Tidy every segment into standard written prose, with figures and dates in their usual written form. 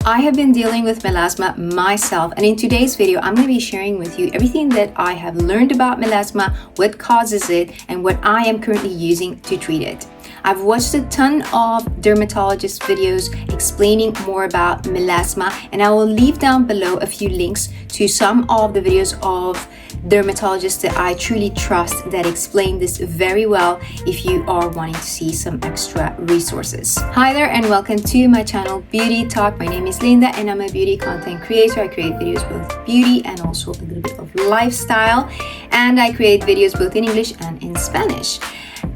I have been dealing with melasma myself, and in today's video I'm going to be sharing with you everything that I have learned about melasma, what causes it, and what I am currently using to treat it. I've watched a ton of dermatologist videos explaining more about melasma, and I will leave down below a few links to some of the videos of dermatologists that I truly trust that explain this very well if you are wanting to see some extra resources. Hi there and welcome to my channel Beauty Talk. My name is Linda and I'm a beauty content creator. I create videos both beauty and also a little bit of lifestyle, and I create videos both in English and in Spanish.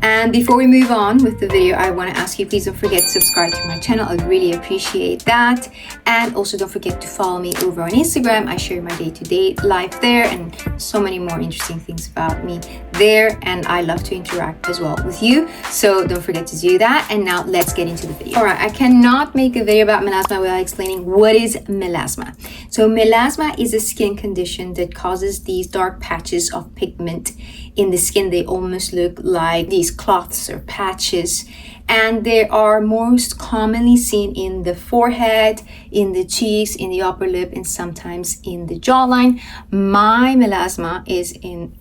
And before we move on with the video, I want to ask you, please don't forget to subscribe to my channel. I'd really appreciate that. And also don't forget to follow me over on Instagram. I share my day-to-day life there and so many more interesting things about me there. And I love to interact as well with you. So don't forget to do that. And now let's get into the video. All right, I cannot make a video about melasma without explaining what is melasma. So melasma is a skin condition that causes these dark patches of pigment in the skin. They almost look like these cloths or patches, and they are most commonly seen in the forehead, in the cheeks, in the upper lip, and sometimes in the jawline. My melasma is in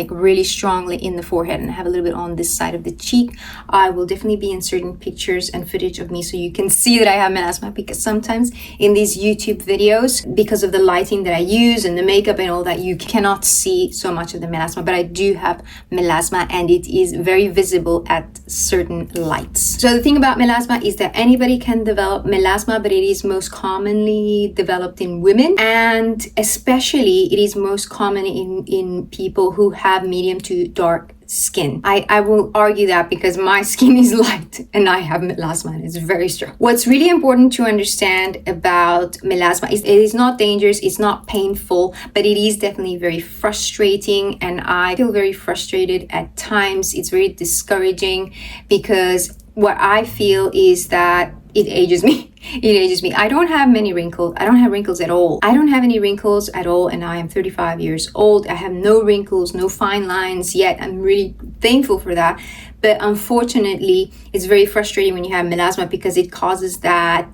really strongly in the forehead, and I have a little bit on this side of the cheek. I will definitely be inserting pictures and footage of me so you can see that I have melasma, because sometimes in these YouTube videos, because of the lighting that I use and the makeup and all that, you cannot see so much of the melasma, but I do have melasma and it is very visible at certain lights. So the thing about melasma is that anybody can develop melasma, but it is most commonly developed in women, and especially it is most common in people who have medium to dark skin. I will argue that because my skin is light and I have melasma and it's very strong. What's really important to understand about melasma is it is not dangerous, it's not painful, but it is definitely very frustrating, and I feel very frustrated at times. It's very discouraging because what I feel is that it ages me. It ages me. I don't have many wrinkles. I don't have wrinkles at all. I don't have any wrinkles at all, and I am 35 years old. I have no wrinkles, no fine lines yet. I'm really thankful for that. But unfortunately, it's very frustrating when you have melasma because it causes that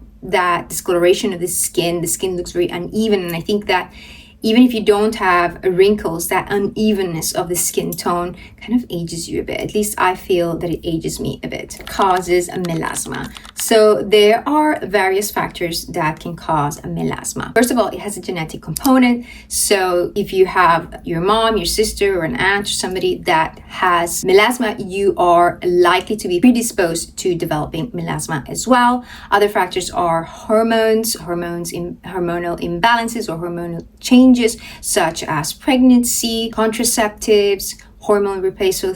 discoloration of the skin. The skin looks very uneven, and I think that even if you don't have wrinkles, that unevenness of the skin tone kind of ages you a bit. At least I feel that it ages me a bit. Causes a melasma. So there are various factors that can cause a melasma. First of all, it has a genetic component. So if you have your mom, your sister, or an aunt, or somebody that has melasma, you are likely to be predisposed to developing melasma as well. Other factors are hormones, hormonal imbalances or hormonal changes, such as pregnancy, contraceptives, hormone replacement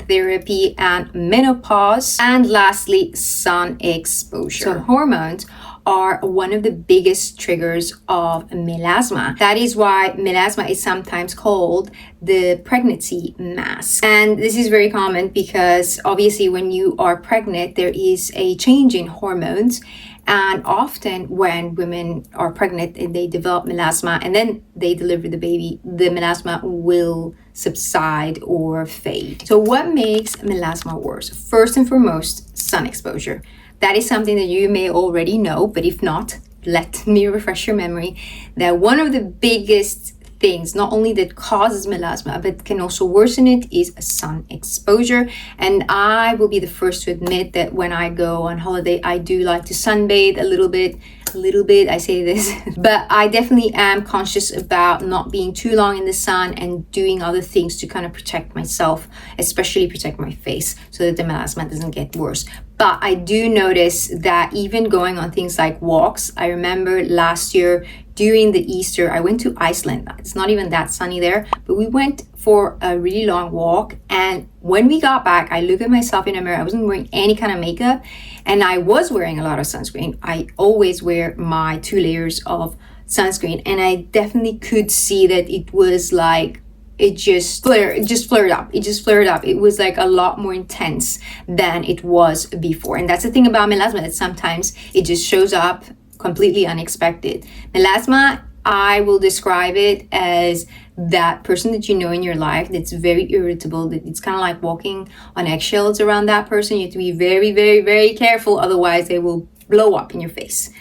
therapy, and menopause. And lastly, sun exposure. So hormones are one of the biggest triggers of melasma. That is why melasma is sometimes called the pregnancy mask. And this is very common because obviously when you are pregnant, there is a change in hormones. And often when women are pregnant and they develop melasma and then they deliver the baby, the melasma will subside or fade. So what makes melasma worse? First and foremost, sun exposure. That is something that you may already know, but if not, let me refresh your memory that one of the biggest things, not only that causes melasma, but can also worsen it, is sun exposure. And I will be the first to admit that when I go on holiday, I do like to sunbathe a little bit, I say this, but I definitely am conscious about not being too long in the sun and doing other things to kind of protect myself, especially protect my face so that the melasma doesn't get worse. But I do notice that even going on things like walks, I remember last year during the Easter, I went to Iceland. It's not even that sunny there, but we went for a really long walk. And when we got back, I looked at myself in a mirror. I wasn't wearing any kind of makeup, and I was wearing a lot of sunscreen. I always wear my 2 layers of sunscreen, and I definitely could see that it was like, it just flared up. It was like a lot more intense than it was before. And that's the thing about melasma, that sometimes it just shows up completely unexpected. Melasma, I will describe it as that person that you know in your life that's very irritable, that it's kind of like walking on eggshells around that person. You have to be very, very, very careful. Otherwise, they will blow up in your face.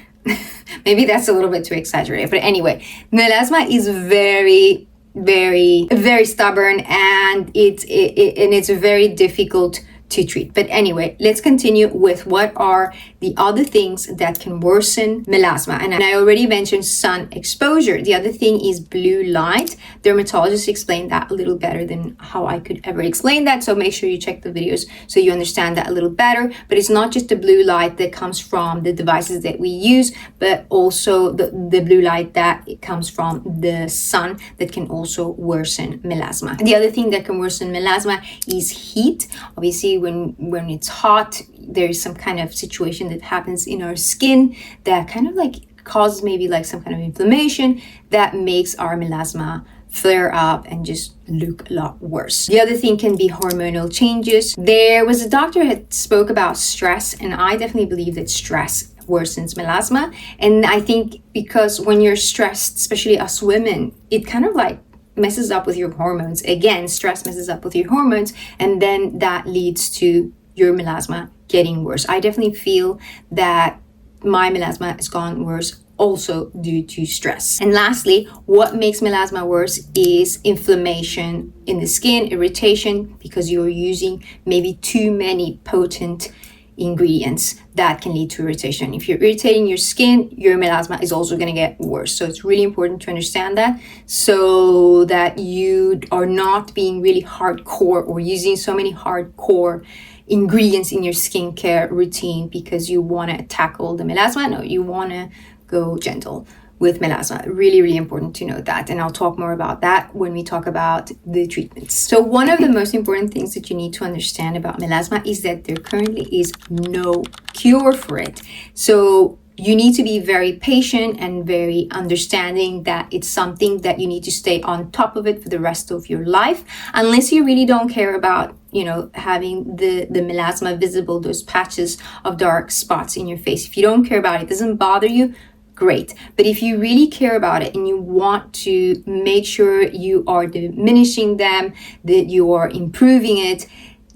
Maybe that's a little bit too exaggerated, but anyway, melasma is very, very stubborn, and it's very difficult to treat. But anyway, let's continue with what are the other things that can worsen melasma. And I already mentioned sun exposure. The other thing is blue light. Dermatologists explain that a little better than how I could ever explain that. So make sure you check the videos so you understand that a little better. But it's not just the blue light that comes from the devices that we use, but also the blue light that it comes from the sun that can also worsen melasma. The other thing that can worsen melasma is heat. Obviously, when it's hot, there is some kind of situation that happens in our skin that kind of like causes maybe like some kind of inflammation that makes our melasma flare up and just look a lot worse. The other thing can be hormonal changes. There was a doctor that spoke about stress, and I definitely believe that stress worsens melasma. And I think because when you're stressed, especially us women, it kind of like messes up with your hormones. Again, stress messes up with your hormones, and then that leads to your melasma getting worse. I definitely feel that my melasma has gone worse also due to stress. And lastly, what makes melasma worse is inflammation in the skin, irritation, because you're using maybe too many potent ingredients that can lead to irritation. If you're irritating your skin, your melasma is also going to get worse. So it's really important to understand that, so that you are not being really hardcore or using so many hardcore ingredients in your skincare routine because you want to tackle the melasma. No, you want to go gentle with melasma. Really, really important to know that. And I'll talk more about that when we talk about the treatments. So one of the most important things that you need to understand about melasma is that there currently is no cure for it. So you need to be very patient and very understanding that it's something that you need to stay on top of it for the rest of your life, unless you really don't care about, you know, having the melasma visible, those patches of dark spots in your face. If you don't care about it, doesn't bother you, great. But if you really care about it and you want to make sure you are diminishing them, that you are improving it,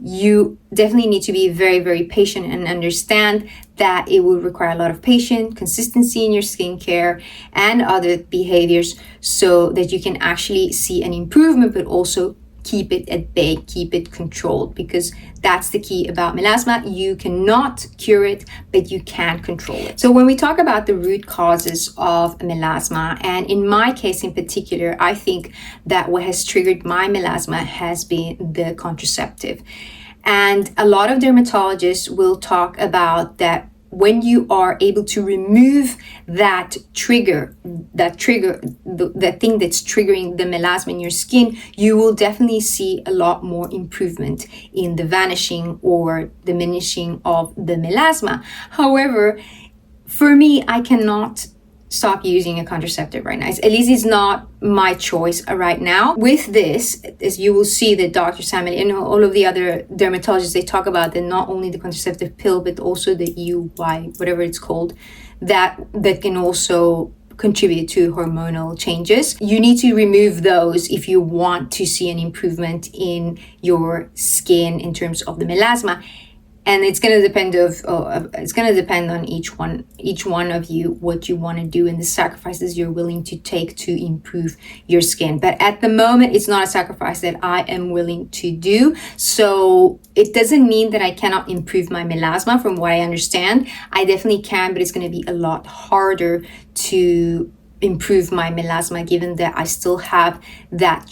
you definitely need to be very, very patient and understand that it will require a lot of patience, consistency in your skincare and other behaviors so that you can actually see an improvement, but also keep it at bay, keep it controlled, because that's the key about melasma. You cannot cure it, but you can control it. So when we talk about the root causes of melasma, and in my case in particular, I think that what has triggered my melasma has been the contraceptive. And a lot of dermatologists will talk about that when you are able to remove that trigger, that thing that's triggering the melasma in your skin, you will definitely see a lot more improvement in the vanishing or diminishing of the melasma. However, for me, I cannot stop using a contraceptive right now. At least it's not my choice right now. With this, as you will see that Dr. Samuel and all of the other dermatologists, they talk about that not only the contraceptive pill, but also the EUY, whatever it's called, that can also contribute to hormonal changes. You need to remove those if you want to see an improvement in your skin in terms of the melasma. And it's going to depend on each one of you, what you want to do and the sacrifices you're willing to take to improve your skin. But at the moment, it's not a sacrifice that I am willing to do. So it doesn't mean that I cannot improve my melasma. From what I understand, I definitely can, but it's going to be a lot harder to improve my melasma, given that I still have that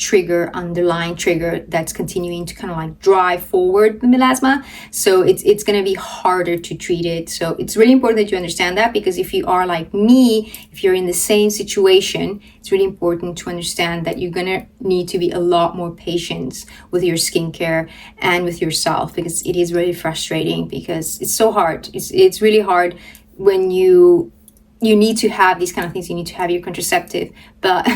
underlying trigger that's continuing to kind of like drive forward the melasma. So it's going to be harder to treat it. So it's really important that you understand that, because if you are like me, if you're in the same situation, it's really important to understand that you're going to need to be a lot more patient with your skincare and with yourself, because it is really frustrating, because it's so hard. It's really hard when you need to have these kind of things. You need to have your contraceptive, but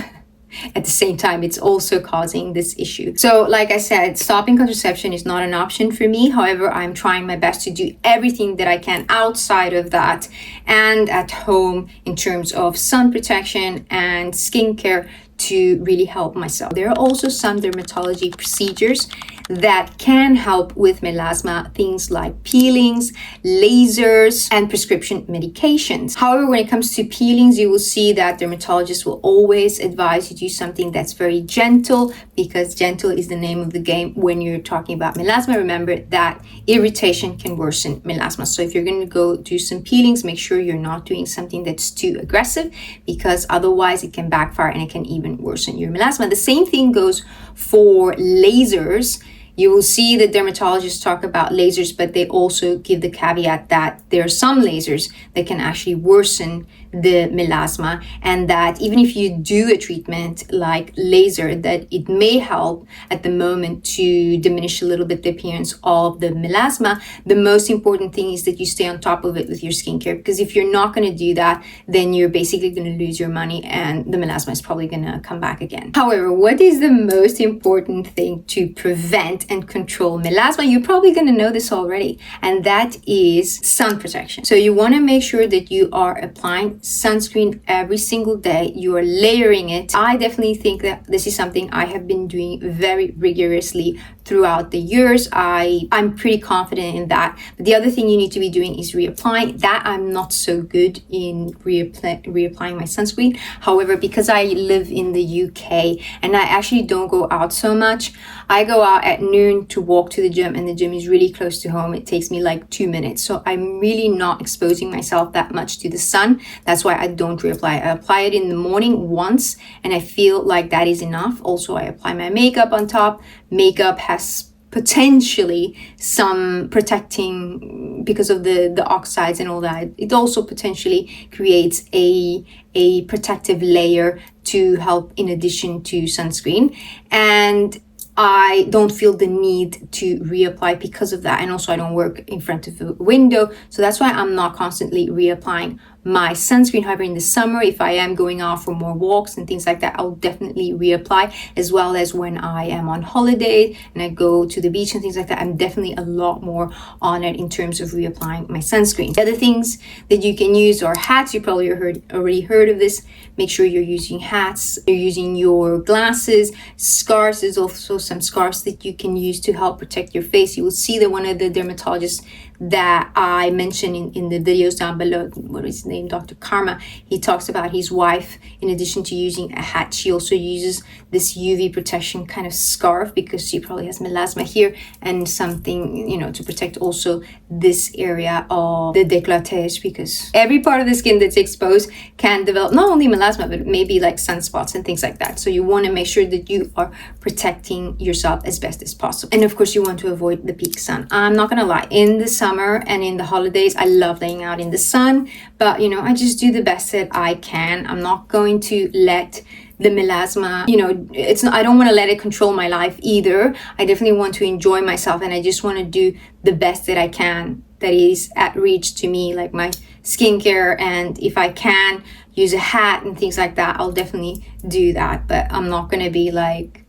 at the same time, it's also causing this issue. So like I said, stopping contraception is not an option for me. However, I'm trying my best to do everything that I can outside of that and at home in terms of sun protection and skincare to really help myself. There are also some dermatology procedures that can help with melasma, things like peelings, lasers, and prescription medications. However, when it comes to peelings, you will see that dermatologists will always advise you to do something that's very gentle, because gentle is the name of the game when you're talking about melasma. Remember that irritation can worsen melasma. So if you're going to go do some peelings, make sure you're not doing something that's too aggressive, because otherwise it can backfire and it can even worsen your melasma. The same thing goes for lasers. You will see that dermatologists talk about lasers, but they also give the caveat that there are some lasers that can actually worsen the melasma, and that even if you do a treatment like laser, that it may help at the moment to diminish a little bit the appearance of the melasma. The most important thing is that you stay on top of it with your skincare, because if you're not going to do that, then you're basically going to lose your money and the melasma is probably going to come back again. However, what is the most important thing to prevent and control melasma? You're probably going to know this already, and that is sun protection. So you want to make sure that you are applying sunscreen every single day. You are layering it. I definitely think that this is something I have been doing very rigorously throughout the years. I'm pretty confident in that. But the other thing you need to be doing is reapplying. That I'm not so good in reapplying my sunscreen. However, because I live in the UK and I actually don't go out so much, I go out at noon to walk to the gym, and the gym is really close to home. It takes me like 2 minutes. So I'm really not exposing myself that much to the sun. That's why I don't reapply. I apply it in the morning once, and I feel like that is enough. Also, I apply my makeup on top. Makeup has potentially some protecting, because of the oxides and all that. It also potentially creates a protective layer to help in addition to sunscreen. And I don't feel the need to reapply because of that. And also I don't work in front of a window. So that's why I'm not constantly reapplying my sunscreen. However, in the summer, if I am going out for more walks and things like that, I'll definitely reapply, as well as when I am on holiday and I go to the beach and things like that. I'm definitely a lot more on it in terms of reapplying my sunscreen. The other things that you can use are hats. You probably already heard of this. Make sure you're using hats. You're using your glasses. Scarves. There's also some scarves that you can use to help protect your face. You will see that one of the dermatologists that I mentioned in the videos down below, what is his name, Dr. Karma, he talks about his wife, in addition to using a hat, she also uses this UV protection kind of scarf, because she probably has melasma here, and something, to protect also this area of the décolletage, because every part of the skin that's exposed can develop not only melasma, but maybe like sunspots and things like that. So you want to make sure that you are protecting yourself as best as possible. And of course, you want to avoid the peak sun. I'm not gonna lie, in the summer and in the holidays, I love laying out in the sun, but I just do the best that I can. I'm not going to let the melasma, I don't want to let it control my life either. I definitely want to enjoy myself, and I just want to do the best that I can that is at reach to me, like my skincare. And if I can use a hat and things like that, I'll definitely do that. But I'm not going to be like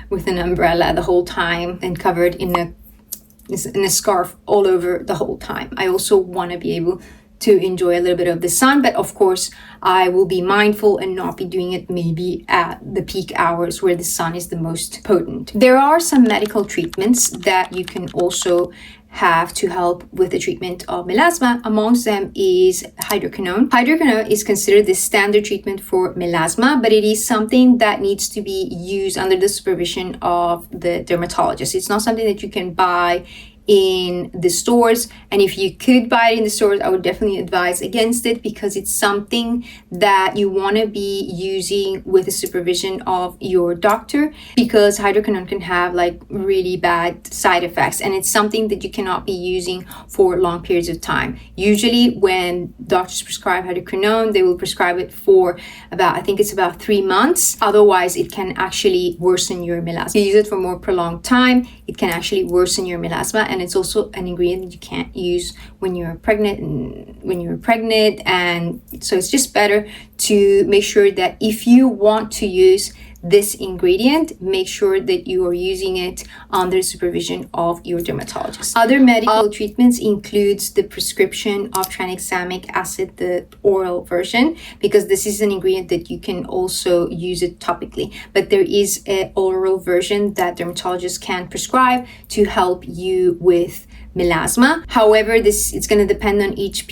with an umbrella the whole time and covered in a scarf all over the whole time. I also want to be able to enjoy a little bit of the sun, but of course I will be mindful and not be doing it maybe at the peak hours where the sun is the most potent. There are some medical treatments that you can also have to help with the treatment of melasma. Amongst them is hydroquinone. Hydroquinone is considered the standard treatment for melasma, but it is something that needs to be used under the supervision of the dermatologist. It's not something that you can buy in the stores, and if you could buy it in the stores, I would definitely advise against it, because it's something that you want to be using with the supervision of your doctor, because hydroquinone can have like really bad side effects, and it's something that you cannot be using for long periods of time. Usually when doctors prescribe hydroquinone, they will prescribe it for about 3 months. Otherwise, it can actually worsen your melasma. If you use it for more prolonged time, it can actually worsen your melasma. And it's also an ingredient that you can't use when you're pregnant, and so it's just better to make sure that if you want to use this ingredient, make sure that you are using it under the supervision of your dermatologist. Other medical treatments includes the prescription of tranexamic acid, the oral version, because this is an ingredient that you can also use it topically. But there is an oral version that dermatologists can prescribe to help you with melasma. However, it's going to depend on each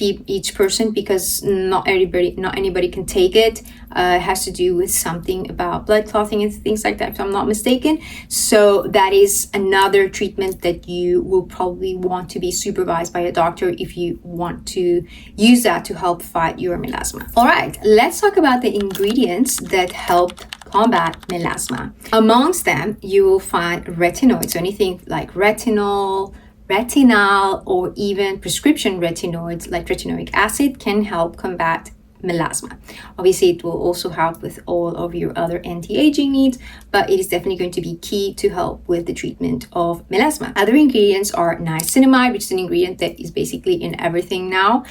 person, because not anybody can take it. It has to do with something about blood clotting and things like that, if I'm not mistaken. So that is another treatment that you will probably want to be supervised by a doctor if you want to use that to help fight your melasma. All right, let's talk about the ingredients that help combat melasma. Amongst them, you will find retinoids. So anything like retinol, or even prescription retinoids like retinoic acid can help combat melasma. Obviously, it will also help with all of your other anti-aging needs, but it is definitely going to be key to help with the treatment of melasma. Other ingredients are niacinamide, which is an ingredient that is basically in everything now.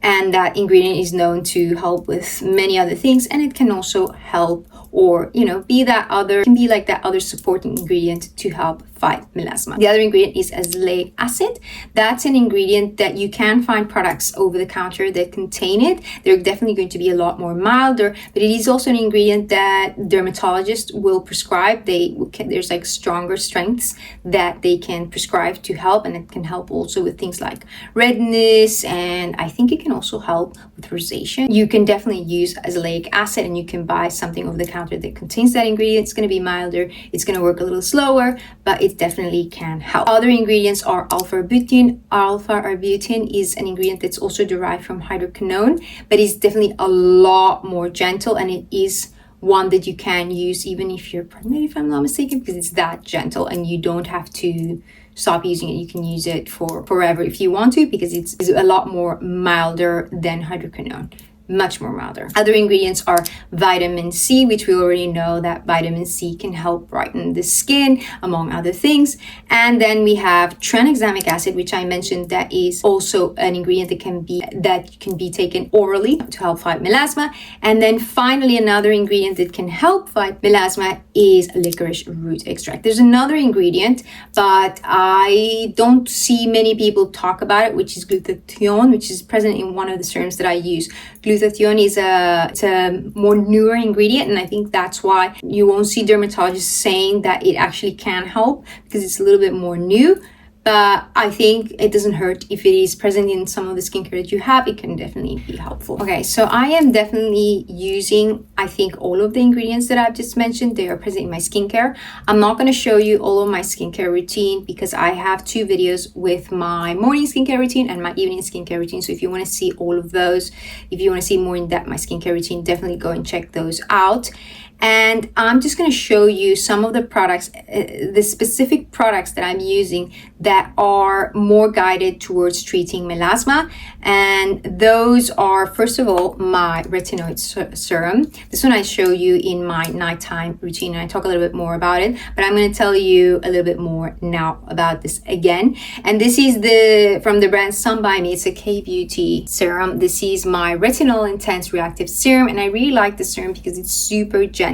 And that ingredient is known to help with many other things, and it can also help, or be like that other supporting ingredient to help fight melasma. The other ingredient is azelaic acid. That's an ingredient that you can find products over the counter that contain it. They're definitely going to be a lot more milder, but it is also an ingredient that dermatologists will prescribe. There's like stronger strengths that they can prescribe to help, and it can help also with things like redness, and I think it can also help with rosacea. You can definitely use azelaic acid, and you can buy something over the counter that contains that ingredient. It's going to be milder, it's going to work a little slower, but it definitely can help. Other ingredients are alpha-arbutin. Alpha-arbutin is an ingredient that's also derived from hydroquinone, but it's definitely a lot more gentle, and it is one that you can use even if you're pregnant, if I'm not mistaken, because it's that gentle and you don't have to stop using it. You can use it for forever if you want to, because it's a lot more milder than hydroquinone. Much more milder. Other ingredients are vitamin C, which we already know that vitamin C can help brighten the skin, among other things. And then we have tranexamic acid, which I mentioned, that is also an ingredient that can be taken orally to help fight melasma. And then finally, another ingredient that can help fight melasma is licorice root extract. There's another ingredient, but I don't see many people talk about it, which is glutathione, which is present in one of the serums that I use. Glutathione is a more newer ingredient, and I think that's why you won't see dermatologists saying that it actually can help, because it's a little bit more new. But I think it doesn't hurt if it is present in some of the skincare that you have. It can definitely be helpful. Okay, so I am definitely using, I think, all of the ingredients that I've just mentioned. They are present in my skincare. I'm not going to show you all of my skincare routine, because I have 2 videos with my morning skincare routine and my evening skincare routine. So if you want to see all of those, if you want to see more in depth my skincare routine, definitely go and check those out. And I'm just going to show you some of the products, the specific products that I'm using that are more guided towards treating melasma. And those are, first of all, my retinoid serum. This one I show you in my nighttime routine, and I talk a little bit more about it, but I'm going to tell you a little bit more now about this again. And this is from the brand Sun By Me. It's a K-Beauty serum. This is my Retinol Intense Reactive Serum, and I really like the serum because it's super gentle.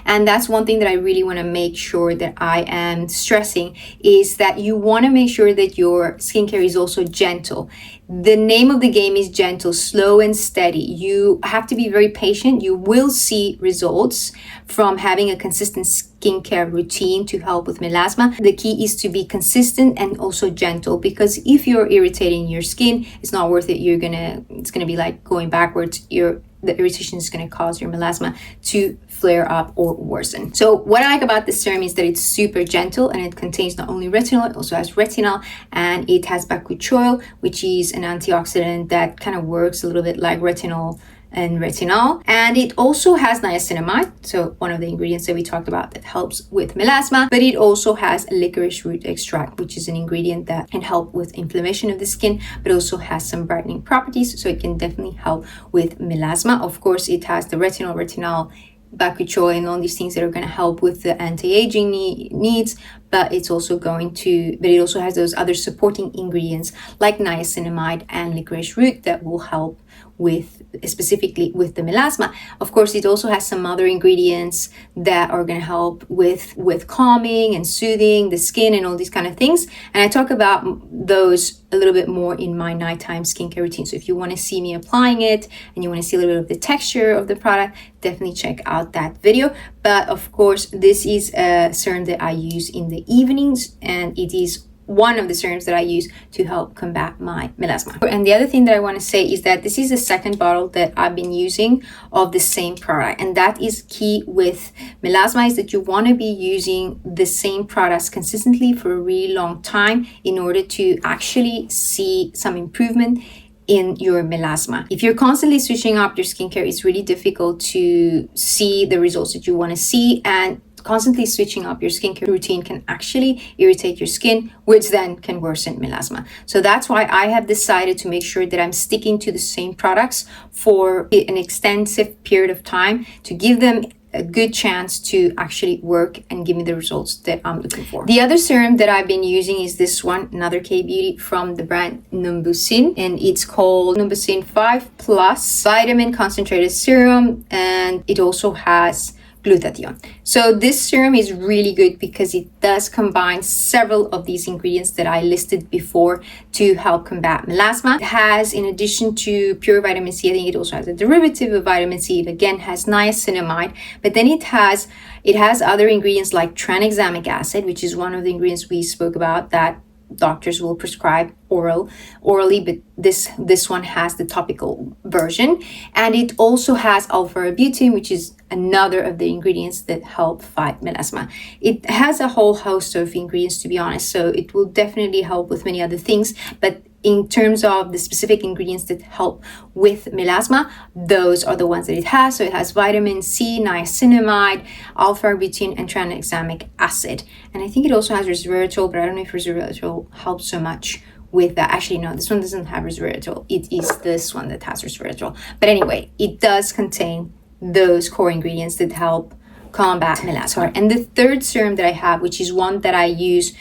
And that's one thing that I really want to make sure that I am stressing, is that you want to make sure that your skincare is also gentle. The name of the game is gentle, slow and steady. You have to be very patient. You will see results from having a consistent skincare routine to help with melasma. The key is to be consistent and also gentle, because if you're irritating your skin, it's not worth it. It's gonna be like going backwards. The irritation is going to cause your melasma to flare up or worsen. So what I like about this serum is that it's super gentle, and it contains not only retinol, it also has retinol, and it has bakuchiol, which is an antioxidant that kind of works a little bit like retinol and retinol. And it also has niacinamide, so one of the ingredients that we talked about that helps with melasma, but it also has licorice root extract, which is an ingredient that can help with inflammation of the skin, but also has some brightening properties, so it can definitely help with melasma. Of course, it has the retinol, bakuchiol, and all these things that are going to help with the anti-aging needs, but it also has those other supporting ingredients like niacinamide and licorice root that will help specifically with the melasma. Of course, it also has some other ingredients that are going to help with calming and soothing the skin and all these kind of things. And I talk about those a little bit more in my nighttime skincare routine. So if you want to see me applying it and you want to see a little bit of the texture of the product, definitely check out that video. But of course, this is a serum that I use in the evenings, and it is one of the serums that I use to help combat my melasma. And the other thing that I want to say is that this is the second bottle that I've been using of the same product, and that is key with melasma, is that you want to be using the same products consistently for a really long time in order to actually see some improvement in your melasma. If you're constantly switching up your skincare, it's really difficult to see the results that you want to see, and constantly switching up your skincare routine can actually irritate your skin, which then can worsen melasma. So that's why I have decided to make sure that I'm sticking to the same products for an extensive period of time to give them a good chance to actually work and give me the results that I'm looking for. The other serum that I've been using is this one, another K-Beauty from the brand Numbuzin, and it's called Numbuzin 5 Plus Vitamin Concentrated Serum, and it also has glutathione. So this serum is really good because it does combine several of these ingredients that I listed before to help combat melasma. It has, in addition to pure vitamin C, I think it also has a derivative of vitamin C. It again has niacinamide, but then it has other ingredients like tranexamic acid, which is one of the ingredients we spoke about that doctors will prescribe orally, but this one has the topical version. And it also has alpha-arbutin, which is another of the ingredients that help fight melasma. It has a whole host of ingredients, to be honest, so it will definitely help with many other things, but in terms of the specific ingredients that help with melasma, those are the ones that it has. So it has vitamin C, niacinamide, alpha-arbutin, and tranexamic acid. And I think it also has resveratrol, but I don't know if resveratrol helps so much with that. Actually, no, this one doesn't have resveratrol. It is this one that has resveratrol. But anyway, it does contain those core ingredients that help combat melasma. And the third serum that I have, which is one that I use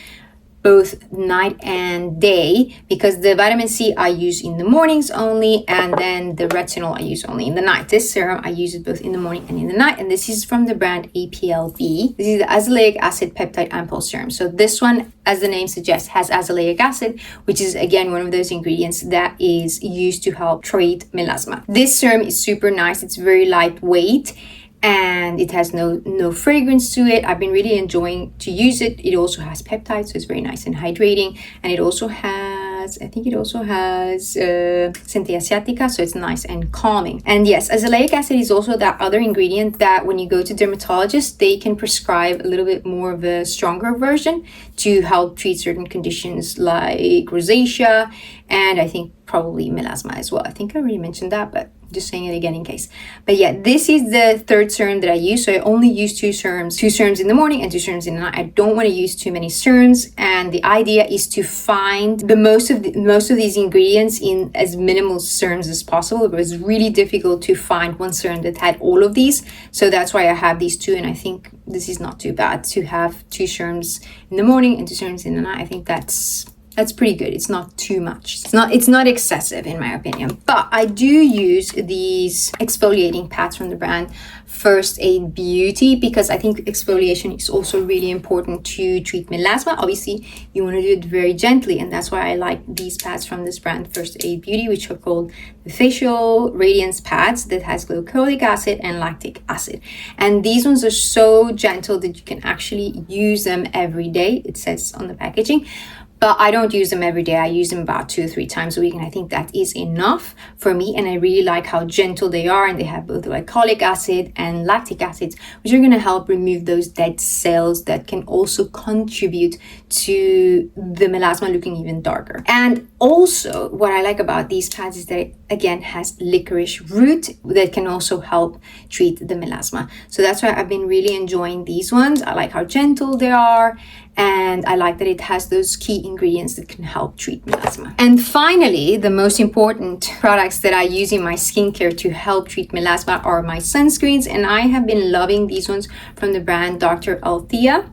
both night and day, because the vitamin C I use in the mornings only, and then the retinol I use only in the night. This serum I use it both in the morning and in the night, and this is from the brand Aplb. This is the Azelaic acid peptide ampoule serum. So this one, as the name suggests, has azelaic acid, which is again one of those ingredients that is used to help treat melasma. This serum is super nice. It's very lightweight, and it has no fragrance to it. I've been really enjoying to use it. It also has peptides, so it's very nice and hydrating. And it also has, I think it also has Centella asiatica, so it's nice and calming. And yes, azelaic acid is also that other ingredient that when you go to dermatologists, they can prescribe a little bit more of a stronger version to help treat certain conditions like rosacea, and I think probably melasma as well. I think I already mentioned that, but just saying it again in case. But yeah, this is the third serum that I use. So I only use two serums in the morning and two serums in the night. I don't want to use too many serums, and the idea is to find the most of these ingredients in as minimal serums as possible. It was really difficult to find one serum that had all of these, so that's why I have these two, and I think this is not too bad to have two serums in the morning and two serums in the night. I think that's pretty good. It's not too much. It's not excessive in my opinion. But I do use these exfoliating pads from the brand First Aid Beauty, because I think exfoliation is also really important to treat melasma. Obviously, you want to do it very gently, and that's why I like these pads from this brand First Aid Beauty, which are called the Facial Radiance Pads that has glycolic acid and lactic acid. And these ones are so gentle that you can actually use them every day. It says on the packaging. But I don't use them every day. I use them about 2 or 3 times a week, and I think that is enough for me. And I really like how gentle they are, and they have both glycolic acid and lactic acids, which are going to help remove those dead cells that can also contribute to the melasma looking even darker. And also, what I like about these pads is that it again has licorice root that can also help treat the melasma. So that's why I've been really enjoying these ones. I like how gentle they are, and I like that it has those key ingredients that can help treat melasma. And finally, the most important products that I use in my skincare to help treat melasma are my sunscreens, and I have been loving these ones from the brand Dr. Althea.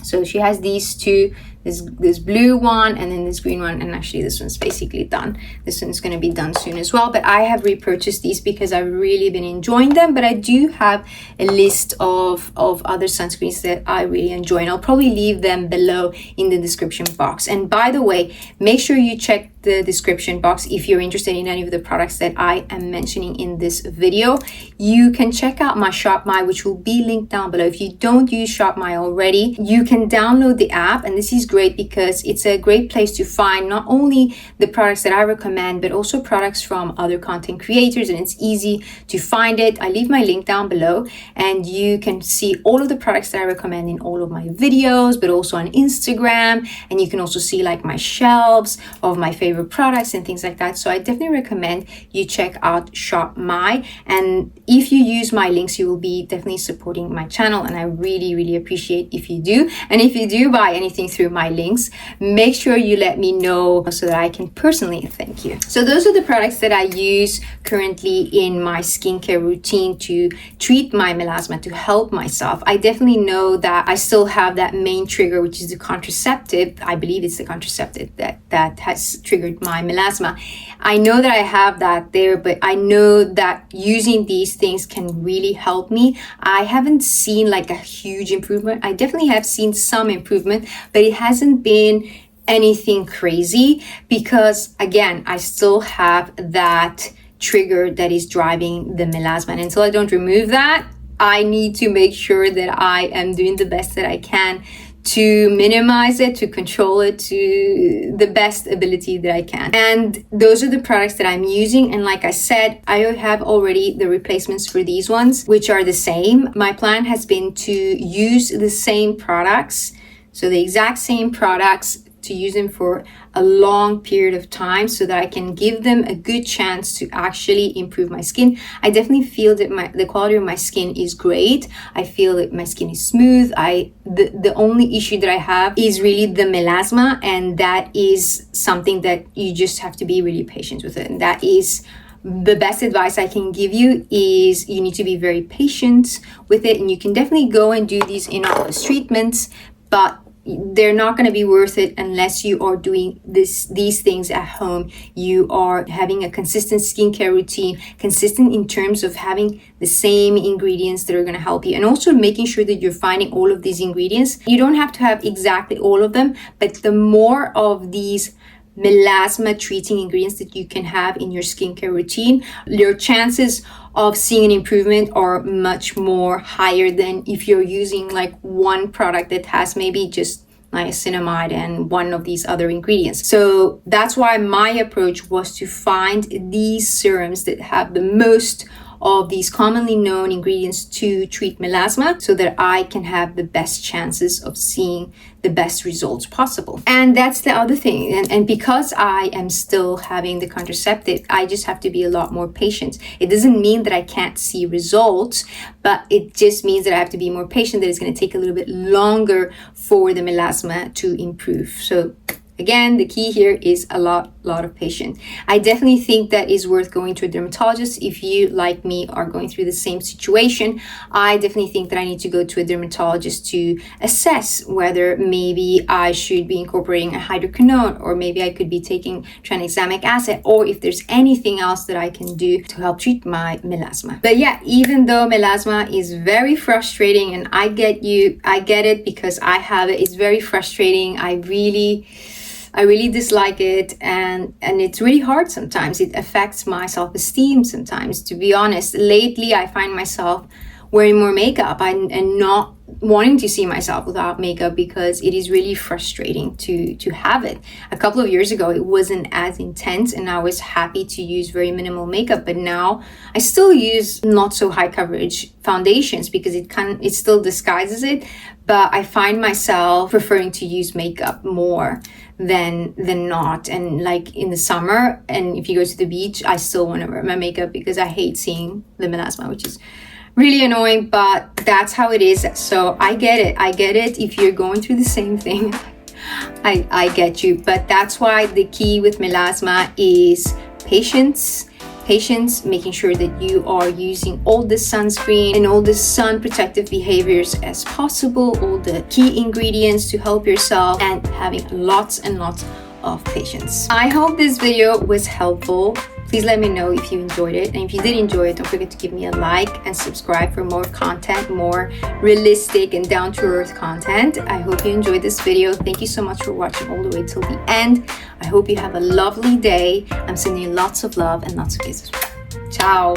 So she has these two this blue one, and then this green one, and actually this one's basically done. This one's going to be done soon as well, but I have repurchased these because I've really been enjoying them. But I do have a list of other sunscreens that I really enjoy, and I'll probably leave them below in the description box. And by the way, make sure you check the description box if you're interested in any of the products that I am mentioning in this video. You can check out my Shop My, which will be linked down below. If you don't use Shop My already, you can download the app, and this is great because it's a great place to find not only the products that I recommend, but also products from other content creators, and it's easy to find it. I leave my link down below, and you can see all of the products that I recommend in all of my videos, but also on Instagram, and you can also see like my shelves of my favorite products and things like that. So I definitely recommend you check out Shop My, and if you use my links, you will be definitely supporting my channel, and I really appreciate if you do. And if you do buy anything through my links, make sure you let me know so that I can personally thank you. So those are the products that I use currently in my skincare routine to treat my melasma, to help myself. I definitely know that I still have that main trigger, which is the contraceptive. I believe it's the contraceptive that has triggered my melasma. I know that I have that there, but I know that using these things can really help me. I haven't seen like a huge improvement. I definitely have seen some improvement, but it hasn't been anything crazy because, again, I still have that trigger that is driving the melasma. And until I don't remove that, I need to make sure that I am doing the best that I can to minimize it, to control it to the best ability that I can. And those are the products that I'm using. And like I said, I have already the replacements for these ones, which are the same. My plan has been to use the same products, so the exact same products, to use them for a long period of time so that I can give them a good chance to actually improve my skin. I definitely feel that the quality of my skin is great. I feel that my skin is smooth. The only issue that I have is really the melasma, and that is something that you just have to be really patient with it. And that is the best advice I can give you, is you need to be very patient with it. And you can definitely go and do these in-office treatments, but they're not going to be worth it unless you are doing these things at home. You are having a consistent skincare routine, consistent in terms of having the same ingredients that are going to help you, and also making sure that you're finding all of these ingredients. You don't have to have exactly all of them, but the more of these melasma treating ingredients that you can have in your skincare routine, your chances of seeing an improvement are much more higher than if you're using like one product that has maybe just niacinamide and one of these other ingredients. So that's why my approach was to find these serums that have the most of these commonly known ingredients to treat melasma, so that I can have the best chances of seeing the best results possible. And that's the other thing. And because I am still having the contraceptive, I just have to be a lot more patient. It doesn't mean that I can't see results, but it just means that I have to be more patient, that it's going to take a little bit longer for the melasma to improve. So again, the key here is a lot of patience. I definitely think that is worth going to a dermatologist. If you, like me, are going through the same situation, I definitely think that I need to go to a dermatologist to assess whether maybe I should be incorporating a hydroquinone, or maybe I could be taking tranexamic acid, or if there's anything else that I can do to help treat my melasma. But yeah, even though melasma is very frustrating, and I get it because I have it, it's very frustrating. I really dislike it, and it's really hard sometimes. It affects my self-esteem sometimes, to be honest. Lately, I find myself wearing more makeup and not wanting to see myself without makeup because it is really frustrating to have it. A couple of years ago, it wasn't as intense and I was happy to use very minimal makeup, but now I still use not so high coverage foundations because it still disguises it, but I find myself preferring to use makeup more than not. And like in the summer, and if you go to the beach, I still want to wear my makeup because I hate seeing the melasma, which is really annoying, but that's how it is. So I get it if you're going through the same thing. I get you, but that's why the key with melasma is patience patience, making sure that you are using all the sunscreen and all the sun protective behaviors as possible, all the key ingredients to help yourself, and having lots and lots of patience. I hope this video was helpful. Please let me know if you enjoyed it, and if you did enjoy it, don't forget to give me a like and subscribe for more content, more realistic and down-to-earth content. I hope you enjoyed this video. Thank you so much for watching all the way till the end. I hope you have a lovely day. I'm sending you lots of love and lots of kisses. Ciao.